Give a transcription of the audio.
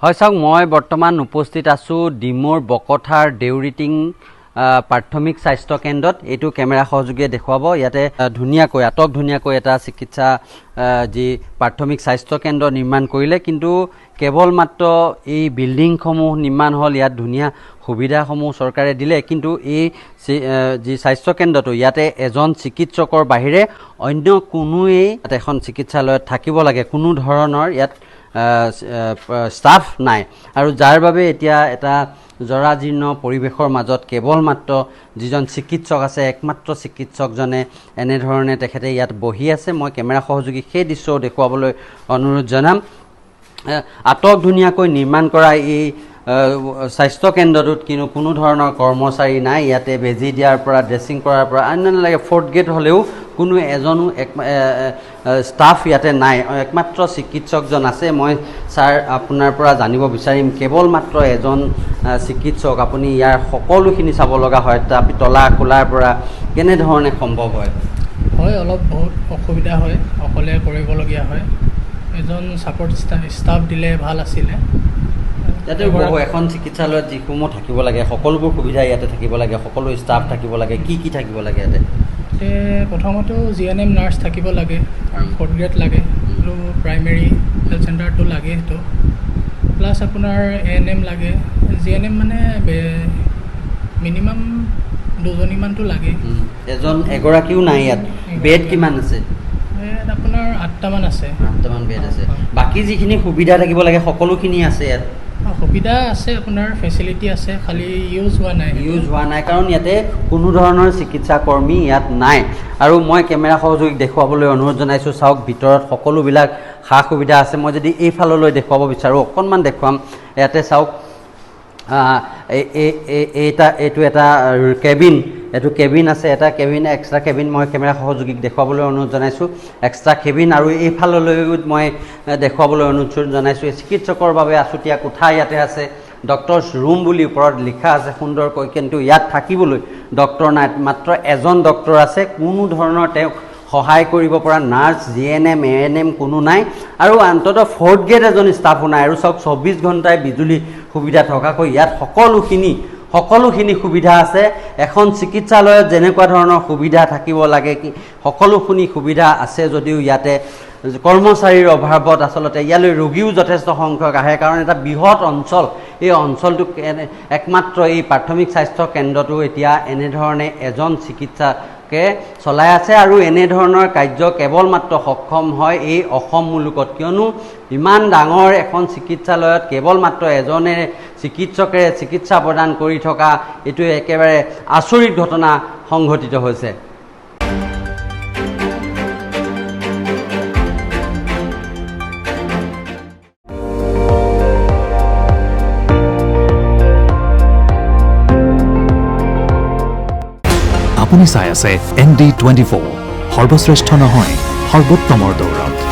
হয় চাওক মই বৰ্তমান উপস্থিত আছো ডিমোৰ বকথাৰ দেউৰিটিং প্ৰাথমিক স্বাস্থ্য কেন্দ্ৰত এইটো কেমেৰা সহযোগীয়ে দেখুৱাব ইয়াতে ধুনীয়াকৈ আটক ধুনীয়াকৈ এটা চিকিৎসা যি প্ৰাথমিক স্বাস্থ্য কেন্দ্ৰ নিৰ্মাণ কৰিলে কিন্তু কেৱল মাত্ৰ এই বিল্ডিংসমূহ নিৰ্মাণ হ'ল ইয়াত ধুনীয়া সুবিধাসমূহ চৰকাৰে দিলে কিন্তু এই যি স্বাস্থ্য কেন্দ্ৰটো ইয়াতে এজন চিকিৎসকৰ বাহিৰে অন্য কোনোৱেই এখন চিকিৎসালয়ত থাকিব লাগে কোনো ধৰণৰ ইয়াত ষ্টাফ নাই আৰু যাৰ বাবে এতিয়া এটা জৰাজীৰ্ণ পৰিৱেশৰ মাজত কেৱল মাত্ৰ যিজন চিকিৎসক আছে একমাত্ৰ চিকিৎসকজনে এনেধৰণে তেখেতে ইয়াত বহি আছে মই কেমেৰা সহযোগী সেই দৃশ্য দেখুৱাবলৈ অনুৰোধ জনাম আটক ধুনীয়াকৈ নিৰ্মাণ কৰা এই স্বাস্থ্য কেন্দ্ৰটোত কিন্তু কোনো ধৰণৰ কৰ্মচাৰী নাই ইয়াতে বেজি দিয়াৰ পৰা ড্ৰেছিং কৰাৰ পৰা অন্যান্য লাগে ফ'ৰ্থ গ্ৰেড হ'লেও কোনো এজনো ষ্টাফ ইয়াতে নাই একমাত্ৰ চিকিৎসকজন আছে মই ছাৰ আপোনাৰ পৰা জানিব বিচাৰিম কেৱল মাত্ৰ এজন চিকিৎসক আপুনি ইয়াৰ সকলোখিনি চাব লগা হয় তলা খোলাৰ পৰা কেনেধৰণে সম্ভৱ হয় হয় অলপ বহুত অসুবিধা হয় অকলে কৰিবলগীয়া হয় এজন ছাপৰ্ট ষ্টাফ দিলে ভাল আছিলে ইয়াতে বহু এখন চিকিৎসালয়ত যিসমূহ থাকিব লাগে সকলোবোৰ সুবিধা ইয়াতে থাকিব লাগে সকলো ষ্টাফ থাকিব লাগে কি থাকিব লাগে ইয়াতে প্ৰথমতে GNM নাৰ্ছ থাকিব লাগে আৰু ফ'ৰ্থ গ্ৰেড লাগে আৰু প্ৰাইমেৰী হেল্থ চেণ্টাৰটো লাগে সেইটো প্লাছ আপোনাৰ ANM লাগে GNM মানে মিনিমাম দুজনীমানটো লাগে এগৰাকীও নাই ইয়াত বেড কিমান আছে বেড আপোনাৰ 8টামান আছে 8টামান বেড আছে বাকী যিখিনি সুবিধা থাকিব লাগে সকলোখিনি আছে ইয়াত সুবিধা আছে আপোনাৰ ফেচিলিটি আছে খালি ইউজ হোৱা নাই কাৰণ ইয়াতে কোনো ধৰণৰ চিকিৎসা কৰ্মী ইয়াত নাই আৰু মই কেমেৰা সহযোগীক দেখুৱাবলৈ অনুৰোধ জনাইছোঁ চাওক ভিতৰত সকলোবিলাক সা সুবিধা আছে মই যদি এইফাললৈ দেখুৱাব বিচাৰোঁ অকণমান দেখুৱাম ইয়াতে চাওক এইটো এটা কেবিন আছে এটা কেবিন এক্সট্ৰা কেবিন মই কেমেৰা সহযোগীক দেখুৱাবলৈ অনুৰোধ জনাইছোঁ এক্সট্ৰা কেবিন আৰু এইফাললৈও মই দেখুৱাবলৈ অনুৰোধ জনাইছোঁ চিকিৎসকৰ বাবে আছুতীয়া কোঠা ইয়াতে আছে ডক্টৰছ ৰুম বুলি ওপৰত লিখা আছে সুন্দৰকৈ কিন্তু ইয়াত থাকিবলৈ ডক্টৰ নাই মাত্ৰ এজন ডক্টৰ আছে কোনো ধৰণৰ তেওঁক সহায় কৰিব পৰা নাৰ্ছ GNM ANM কোনো নাই আৰু অন্ততঃ ফ'ৰ্থ গ্ৰেড এজন ষ্টাফো নাই আৰু চাওক 24 ঘণ্টাই বিজুলী সুবিধা থকাকৈ ইয়াত সকলোখিনি সুবিধা আছে এখন চিকিৎসালয়ত যেনেকুৱা ধৰণৰ সুবিধা থাকিব লাগে কি সকলোখিনি সুবিধা আছে যদিও ইয়াতে কৰ্মচাৰীৰ অভাৱত আচলতে ইয়ালৈ ৰোগীও যথেষ্ট সংখ্যক আহে কাৰণ এটা বৃহৎ অঞ্চল এই অঞ্চলটো একমাত্ৰ এই প্ৰাথমিক স্বাস্থ্য কেন্দ্ৰটো এতিয়া এনেধৰণে এজন চিকিৎসকে চলাই আছে আৰু এনেধৰণৰ কাৰ্য কেৱল মাত্ৰ সক্ষম হয় এই অসম মুলুকত কিয়নো ইমান ডাঙৰ এখন চিকিৎসালয়ত কেৱল মাত্ৰ এজনে চিকিৎসকেৰে চিকিৎসা প্ৰদান কৰি থকা এইটো একেবাৰে আচৰিত ঘটনা সংঘটিত হৈছে আপুনি চাই আছে ND24 সৰ্বশ্ৰেষ্ঠ নহয় সৰ্বোত্তমৰ দৌৰত